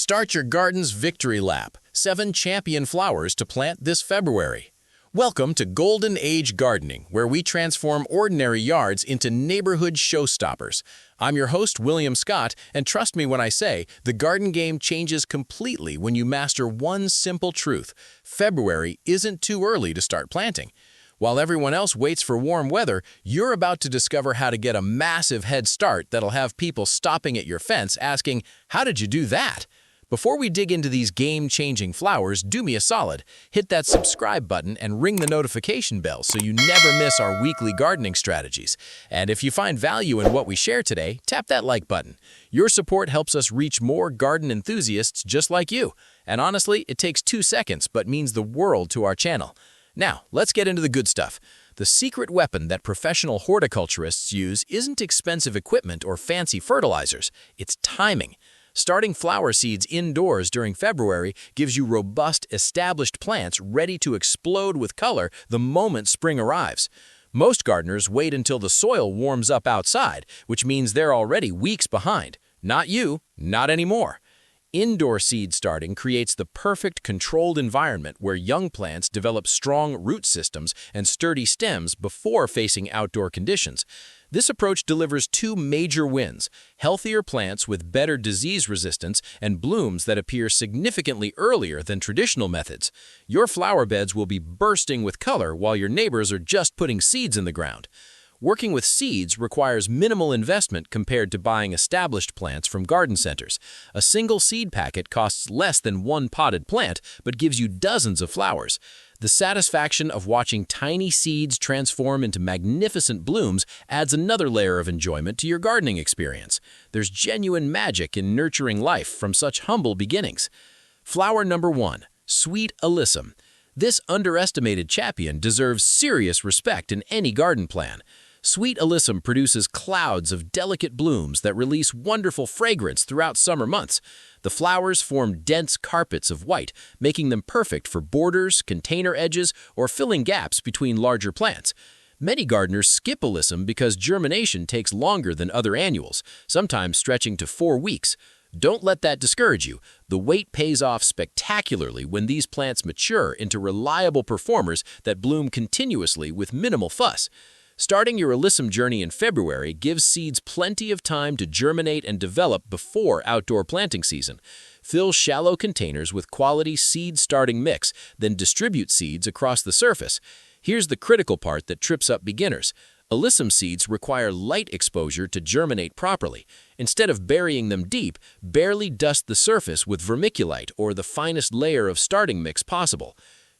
Start your garden's victory lap. 7 champion flowers to plant this February. Welcome to Golden Age Gardening, where we transform ordinary yards into neighborhood showstoppers. I'm your host, William Scott, and trust me when I say, the garden game changes completely when you master one simple truth. February isn't too early to start planting. While everyone else waits for warm weather, you're about to discover how to get a massive head start that'll have people stopping at your fence asking, "How did you do that?" Before we dig into these game-changing flowers, do me a solid. Hit that subscribe button and ring the notification bell so you never miss our weekly gardening strategies. And if you find value in what we share today, tap that like button. Your support helps us reach more garden enthusiasts just like you. And honestly, it takes 2 seconds but means the world to our channel. Now, let's get into the good stuff. The secret weapon that professional horticulturists use isn't expensive equipment or fancy fertilizers. It's timing. Starting flower seeds indoors during February gives you robust, established plants ready to explode with color the moment spring arrives. Most gardeners wait until the soil warms up outside, which means they're already weeks behind. Not you, not anymore. Indoor seed starting creates the perfect controlled environment where young plants develop strong root systems and sturdy stems before facing outdoor conditions. This approach delivers 2 major wins: healthier plants with better disease resistance and blooms that appear significantly earlier than traditional methods. Your flower beds will be bursting with color while your neighbors are just putting seeds in the ground. Working with seeds requires minimal investment compared to buying established plants from garden centers. A single seed packet costs less than 1 potted plant, but gives you dozens of flowers. The satisfaction of watching tiny seeds transform into magnificent blooms adds another layer of enjoyment to your gardening experience. There's genuine magic in nurturing life from such humble beginnings. Flower number 1, sweet alyssum. This underestimated champion deserves serious respect in any garden plan. Sweet alyssum produces clouds of delicate blooms that release wonderful fragrance throughout summer months. The flowers form dense carpets of white, making them perfect for borders, container edges, or filling gaps between larger plants. Many gardeners skip alyssum because germination takes longer than other annuals, sometimes stretching to 4 weeks. Don't let that discourage you. The wait pays off spectacularly when these plants mature into reliable performers that bloom continuously with minimal fuss. Starting your alyssum journey in February gives seeds plenty of time to germinate and develop before outdoor planting season. Fill shallow containers with quality seed starting mix, then distribute seeds across the surface. Here's the critical part that trips up beginners. Alyssum seeds require light exposure to germinate properly. Instead of burying them deep, barely dust the surface with vermiculite or the finest layer of starting mix possible.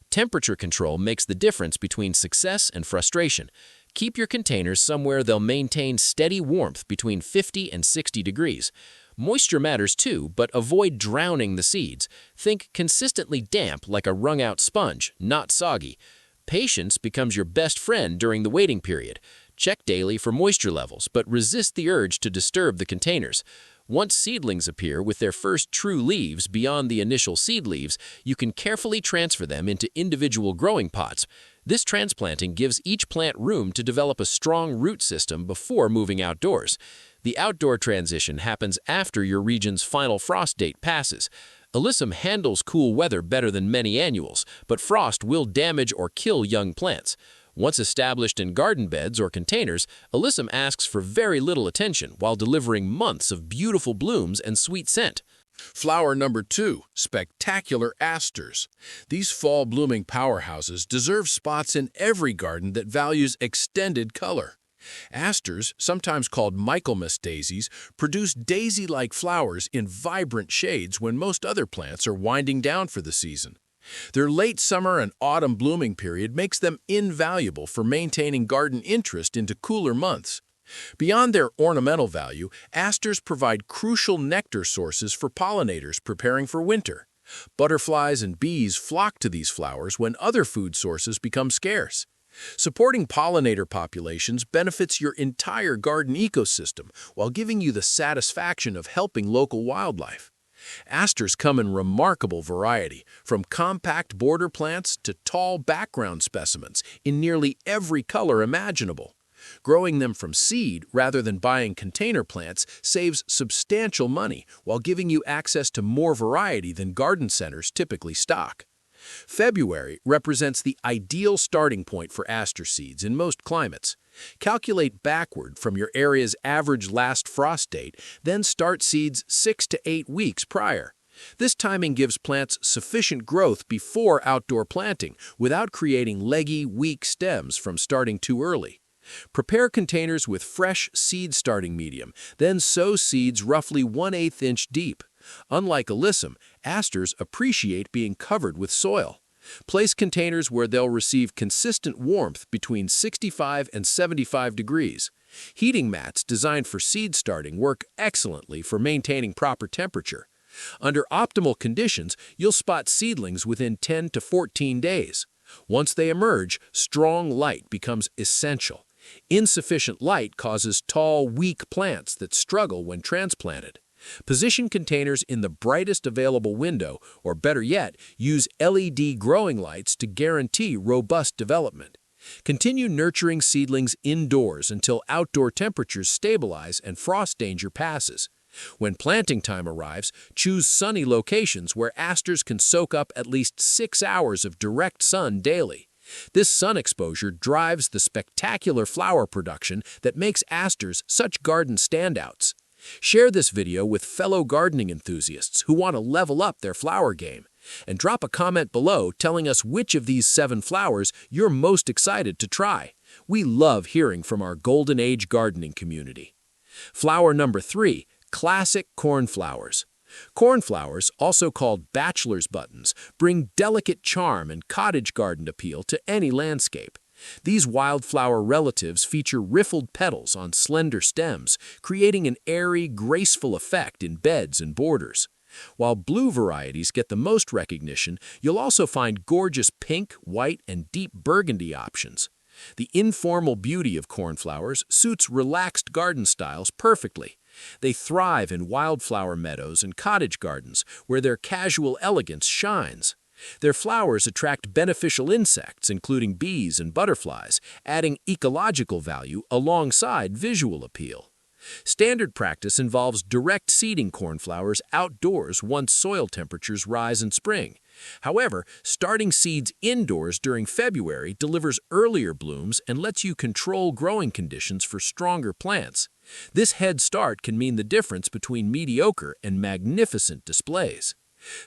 Temperature control makes the difference between success and frustration. Keep your containers somewhere they'll maintain steady warmth between 50 and 60 degrees. Moisture matters too, but avoid drowning the seeds. Think consistently damp like a wrung-out sponge, not soggy. Patience becomes your best friend during the waiting period. Check daily for moisture levels, but resist the urge to disturb the containers. Once seedlings appear with their first true leaves beyond the initial seed leaves, you can carefully transfer them into individual growing pots. This transplanting gives each plant room to develop a strong root system before moving outdoors. The outdoor transition happens after your region's final frost date passes. Alyssum handles cool weather better than many annuals, but frost will damage or kill young plants. Once established in garden beds or containers, alyssum asks for very little attention while delivering months of beautiful blooms and sweet scent. Flower number 2, spectacular asters. These fall-blooming powerhouses deserve spots in every garden that values extended color. Asters, sometimes called Michaelmas daisies, produce daisy-like flowers in vibrant shades when most other plants are winding down for the season. Their late summer and autumn blooming period makes them invaluable for maintaining garden interest into cooler months. Beyond their ornamental value, asters provide crucial nectar sources for pollinators preparing for winter. Butterflies and bees flock to these flowers when other food sources become scarce. Supporting pollinator populations benefits your entire garden ecosystem while giving you the satisfaction of helping local wildlife. Asters come in remarkable variety, from compact border plants to tall background specimens in nearly every color imaginable. Growing them from seed rather than buying container plants saves substantial money while giving you access to more variety than garden centers typically stock. February represents the ideal starting point for aster seeds in most climates. Calculate backward from your area's average last frost date, then start seeds 6 to 8 weeks prior. This timing gives plants sufficient growth before outdoor planting without creating leggy, weak stems from starting too early. Prepare containers with fresh seed starting medium, then sow seeds roughly 1/8 inch deep. Unlike alyssum, asters appreciate being covered with soil. Place containers where they'll receive consistent warmth between 65 and 75 degrees. Heating mats designed for seed starting work excellently for maintaining proper temperature. Under optimal conditions, you'll spot seedlings within 10 to 14 days. Once they emerge, strong light becomes essential. Insufficient light causes tall, weak plants that struggle when transplanted. Position containers in the brightest available window, or better yet, use LED growing lights to guarantee robust development. Continue nurturing seedlings indoors until outdoor temperatures stabilize and frost danger passes. When planting time arrives, choose sunny locations where asters can soak up at least 6 hours of direct sun daily. This sun exposure drives the spectacular flower production that makes asters such garden standouts. Share this video with fellow gardening enthusiasts who want to level up their flower game. And drop a comment below telling us which of these 7 flowers you're most excited to try. We love hearing from our Golden Age gardening community. Flower number 3, classic cornflowers. Cornflowers, also called bachelor's buttons, bring delicate charm and cottage garden appeal to any landscape. These wildflower relatives feature riffled petals on slender stems, creating an airy, graceful effect in beds and borders. While blue varieties get the most recognition, you'll also find gorgeous pink, white, and deep burgundy options. The informal beauty of cornflowers suits relaxed garden styles perfectly. They thrive in wildflower meadows and cottage gardens, where their casual elegance shines. Their flowers attract beneficial insects, including bees and butterflies, adding ecological value alongside visual appeal. Standard practice involves direct seeding cornflowers outdoors once soil temperatures rise in spring. However, starting seeds indoors during February delivers earlier blooms and lets you control growing conditions for stronger plants. This head start can mean the difference between mediocre and magnificent displays.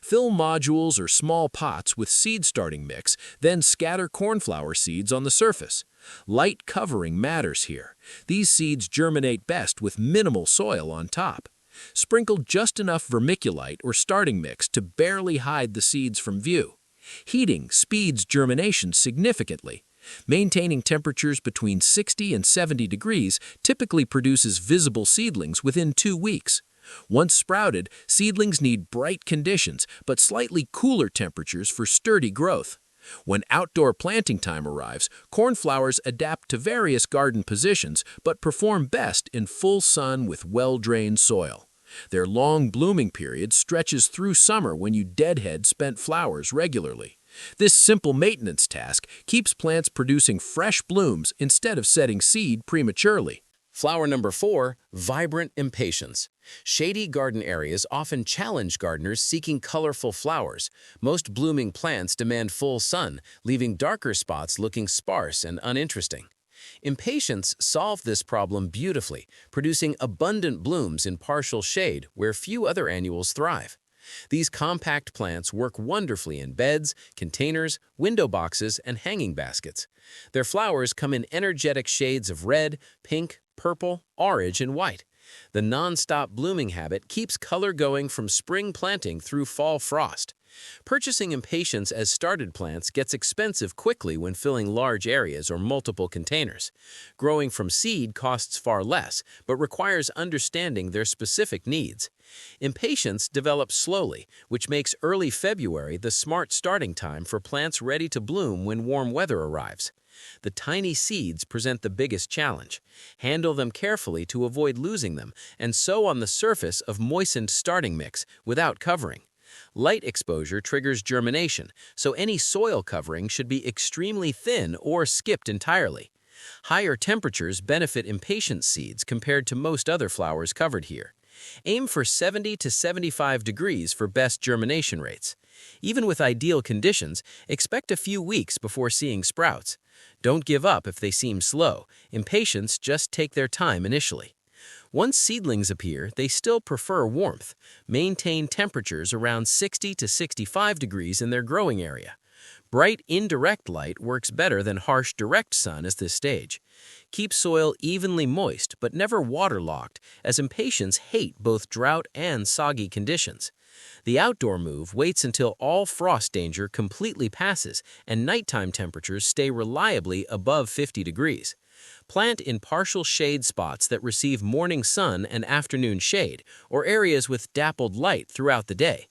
Fill modules or small pots with seed starting mix, then scatter cornflower seeds on the surface. Light covering matters here. These seeds germinate best with minimal soil on top. Sprinkle just enough vermiculite or starting mix to barely hide the seeds from view. Heating speeds germination significantly. Maintaining temperatures between 60 and 70 degrees typically produces visible seedlings within 2 weeks. Once sprouted, seedlings need bright conditions but slightly cooler temperatures for sturdy growth. When outdoor planting time arrives, cornflowers adapt to various garden positions but perform best in full sun with well-drained soil. Their long blooming period stretches through summer when you deadhead spent flowers regularly. This simple maintenance task keeps plants producing fresh blooms instead of setting seed prematurely. Flower number 4, vibrant impatiens. Shady garden areas often challenge gardeners seeking colorful flowers. Most blooming plants demand full sun, leaving darker spots looking sparse and uninteresting. Impatiens solve this problem beautifully, producing abundant blooms in partial shade where few other annuals thrive. These compact plants work wonderfully in beds, containers, window boxes, and hanging baskets. Their flowers come in energetic shades of red, pink, purple, orange, and white. The non-stop blooming habit keeps color going from spring planting through fall frost. Purchasing impatiens as started plants gets expensive quickly when filling large areas or multiple containers. Growing from seed costs far less, but requires understanding their specific needs. Impatiens develop slowly, which makes early February the smart starting time for plants ready to bloom when warm weather arrives. The tiny seeds present the biggest challenge. Handle them carefully to avoid losing them, and sow on the surface of moistened starting mix without covering. Light exposure triggers germination, so any soil covering should be extremely thin or skipped entirely. Higher temperatures benefit impatiens seeds compared to most other flowers covered here. Aim for 70 to 75 degrees for best germination rates. Even with ideal conditions, expect a few weeks before seeing sprouts. Don't give up if they seem slow. Impatiens just take their time initially. Once seedlings appear, they still prefer warmth. Maintain temperatures around 60 to 65 degrees in their growing area. Bright indirect light works better than harsh direct sun at this stage. Keep soil evenly moist but never waterlogged, as impatiens hate both drought and soggy conditions. The outdoor move waits until all frost danger completely passes and nighttime temperatures stay reliably above 50 degrees. Plant in partial shade spots that receive morning sun and afternoon shade, or areas with dappled light throughout the day.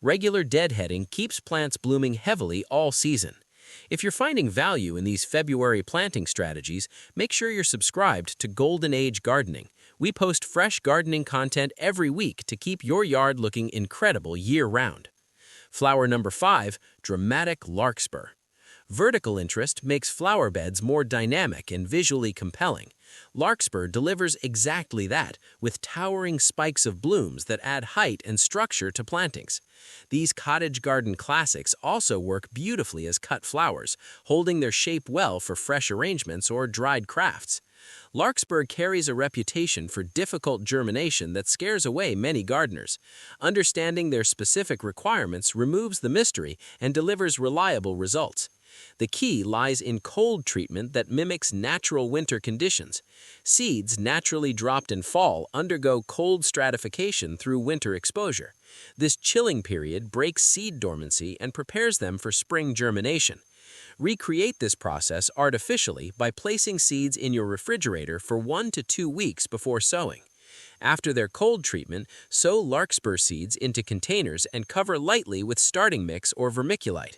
Regular deadheading keeps plants blooming heavily all season. If you're finding value in these February planting strategies, make sure you're subscribed to Golden Age Gardening. We post fresh gardening content every week to keep your yard looking incredible year-round. Flower number 5, dramatic larkspur. Vertical interest makes flower beds more dynamic and visually compelling. Larkspur delivers exactly that, with towering spikes of blooms that add height and structure to plantings. These cottage garden classics also work beautifully as cut flowers, holding their shape well for fresh arrangements or dried crafts. Larkspur carries a reputation for difficult germination that scares away many gardeners. Understanding their specific requirements removes the mystery and delivers reliable results. The key lies in cold treatment that mimics natural winter conditions. Seeds naturally dropped in fall undergo cold stratification through winter exposure. This chilling period breaks seed dormancy and prepares them for spring germination. Recreate this process artificially by placing seeds in your refrigerator for 1 to 2 weeks before sowing. After their cold treatment, sow larkspur seeds into containers and cover lightly with starting mix or vermiculite.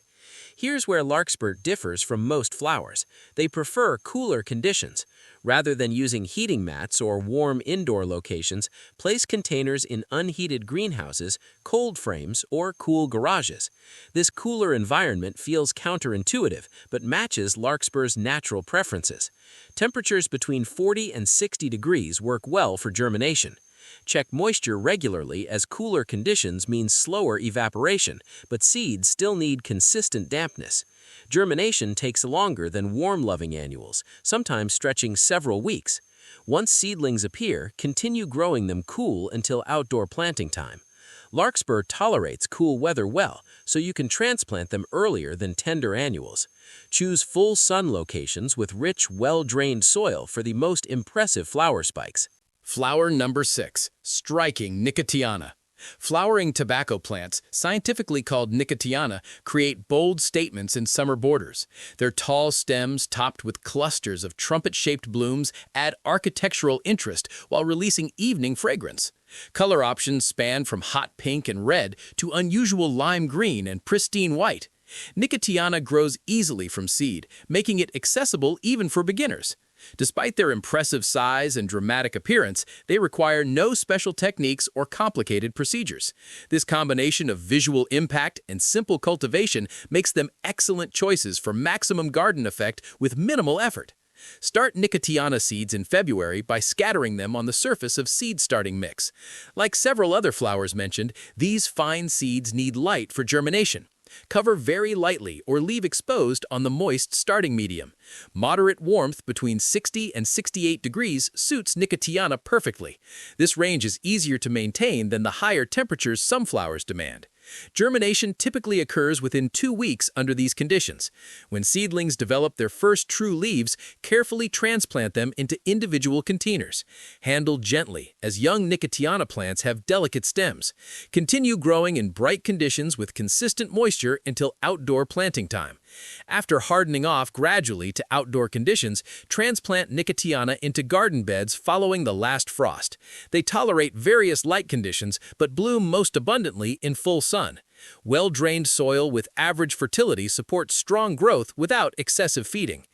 Here's where larkspur differs from most flowers. They prefer cooler conditions. Rather than using heating mats or warm indoor locations, place containers in unheated greenhouses, cold frames, or cool garages. This cooler environment feels counterintuitive, but matches larkspur's natural preferences. Temperatures between 40 and 60 degrees work well for germination. Check moisture regularly, as cooler conditions mean slower evaporation, but seeds still need consistent dampness. Germination takes longer than warm-loving annuals, sometimes stretching several weeks. Once seedlings appear, continue growing them cool until outdoor planting time. Larkspur tolerates cool weather well, so you can transplant them earlier than tender annuals. Choose full sun locations with rich, well-drained soil for the most impressive flower spikes. Flower number 6, striking nicotiana. Flowering tobacco plants, scientifically called nicotiana, create bold statements in summer borders. Their tall stems, topped with clusters of trumpet-shaped blooms, add architectural interest while releasing evening fragrance. Color options span from hot pink and red to unusual lime green and pristine white. Nicotiana grows easily from seed, making it accessible even for beginners. Despite their impressive size and dramatic appearance, they require no special techniques or complicated procedures. This combination of visual impact and simple cultivation makes them excellent choices for maximum garden effect with minimal effort. Start nicotiana seeds in February by scattering them on the surface of seed starting mix. Like several other flowers mentioned, these fine seeds need light for germination. Cover very lightly or leave exposed on the moist starting medium. Moderate warmth between 60 and 68 degrees suits nicotiana perfectly. This range is easier to maintain than the higher temperatures some flowers demand. Germination typically occurs within 2 weeks under these conditions. When seedlings develop their first true leaves, carefully transplant them into individual containers. Handle gently, as young nicotiana plants have delicate stems. Continue growing in bright conditions with consistent moisture until outdoor planting time. After hardening off gradually to outdoor conditions, transplant nicotiana into garden beds following the last frost. They tolerate various light conditions but bloom most abundantly in full sun. Well-drained soil with average fertility supports strong growth without excessive feeding.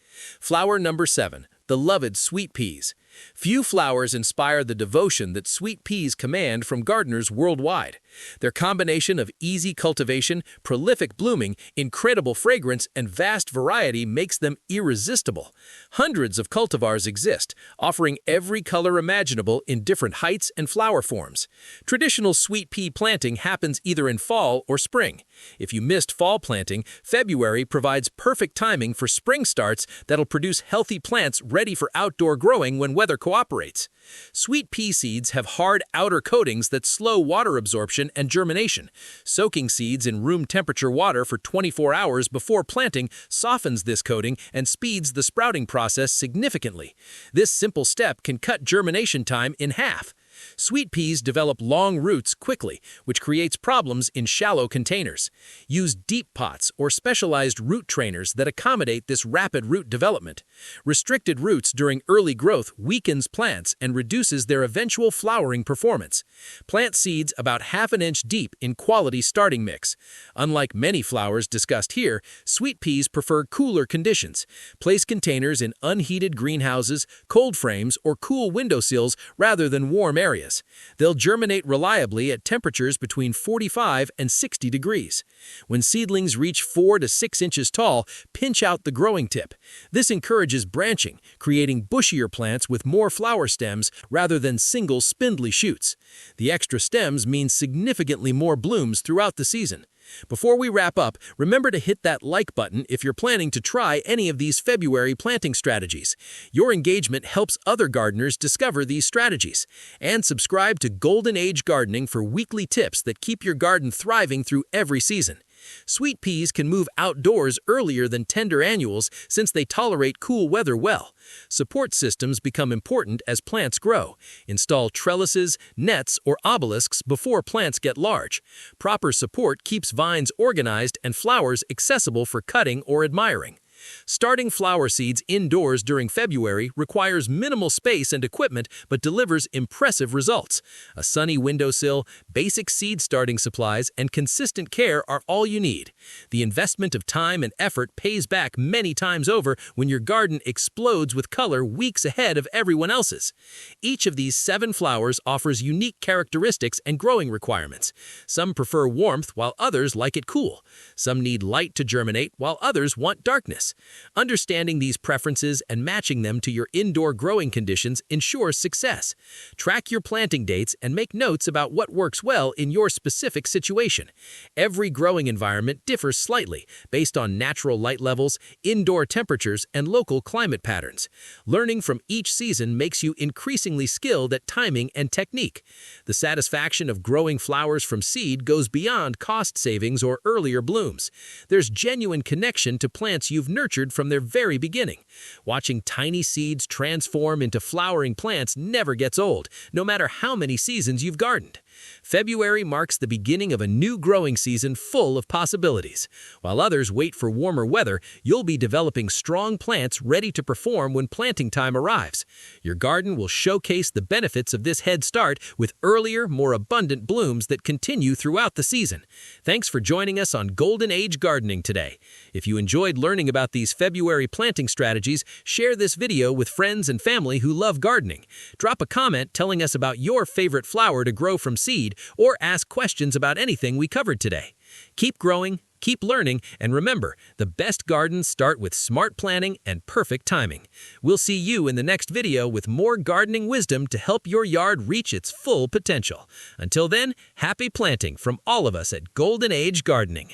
Flower number 7, the loved sweet peas. Few flowers inspire the devotion that sweet peas command from gardeners worldwide. Their combination of easy cultivation, prolific blooming, incredible fragrance, and vast variety makes them irresistible. Hundreds of cultivars exist, offering every color imaginable in different heights and flower forms. Traditional sweet pea planting happens either in fall or spring. If you missed fall planting, February provides perfect timing for spring starts that'll produce healthy plants ready for outdoor growing when weather cooperates. Sweet pea seeds have hard outer coatings that slow water absorption and germination. Soaking seeds in room temperature water for 24 hours before planting softens this coating and speeds the sprouting process significantly. This simple step can cut germination time in half. Sweet peas develop long roots quickly, which creates problems in shallow containers. Use deep pots or specialized root trainers that accommodate this rapid root development. Restricted roots during early growth weakens plants and reduces their eventual flowering performance. Plant seeds about ½ inch deep in quality starting mix. Unlike many flowers discussed here, sweet peas prefer cooler conditions. Place containers in unheated greenhouses, cold frames, or cool windowsills rather than warm areas. They'll germinate reliably at temperatures between 45 and 60 degrees. When seedlings reach 4 to 6 inches tall, pinch out the growing tip. This encourages branching, creating bushier plants with more flower stems rather than single spindly shoots. The extra stems mean significantly more blooms throughout the season. Before we wrap up, remember to hit that like button if you're planning to try any of these February planting strategies. Your engagement helps other gardeners discover these strategies. And subscribe to Golden Age Gardening for weekly tips that keep your garden thriving through every season. Sweet peas can move outdoors earlier than tender annuals since they tolerate cool weather well. Support systems become important as plants grow. Install trellises, nets, or obelisks before plants get large. Proper support keeps vines organized and flowers accessible for cutting or admiring. Starting flower seeds indoors during February requires minimal space and equipment but delivers impressive results. A sunny windowsill, basic seed starting supplies, and consistent care are all you need. The investment of time and effort pays back many times over when your garden explodes with color weeks ahead of everyone else's. Each of these 7 flowers offers unique characteristics and growing requirements. Some prefer warmth while others like it cool. Some need light to germinate while others want darkness. Understanding these preferences and matching them to your indoor growing conditions ensures success. Track your planting dates and make notes about what works well in your specific situation. Every growing environment differs slightly based on natural light levels, indoor temperatures, and local climate patterns. Learning from each season makes you increasingly skilled at timing and technique. The satisfaction of growing flowers from seed goes beyond cost savings or earlier blooms. There's genuine connection to plants you've nurtured from their very beginning. Watching tiny seeds transform into flowering plants never gets old, no matter how many seasons you've gardened. February marks the beginning of a new growing season full of possibilities. While others wait for warmer weather, you'll be developing strong plants ready to perform when planting time arrives. Your garden will showcase the benefits of this head start with earlier, more abundant blooms that continue throughout the season. Thanks for joining us on Golden Age Gardening today. If you enjoyed learning about these February planting strategies, share this video with friends and family who love gardening. Drop a comment telling us about your favorite flower to grow from seed, or ask questions about anything we covered today. Keep growing, keep learning, and remember, the best gardens start with smart planning and perfect timing. We'll see you in the next video with more gardening wisdom to help your yard reach its full potential. Until then, happy planting from all of us at Golden Age Gardening.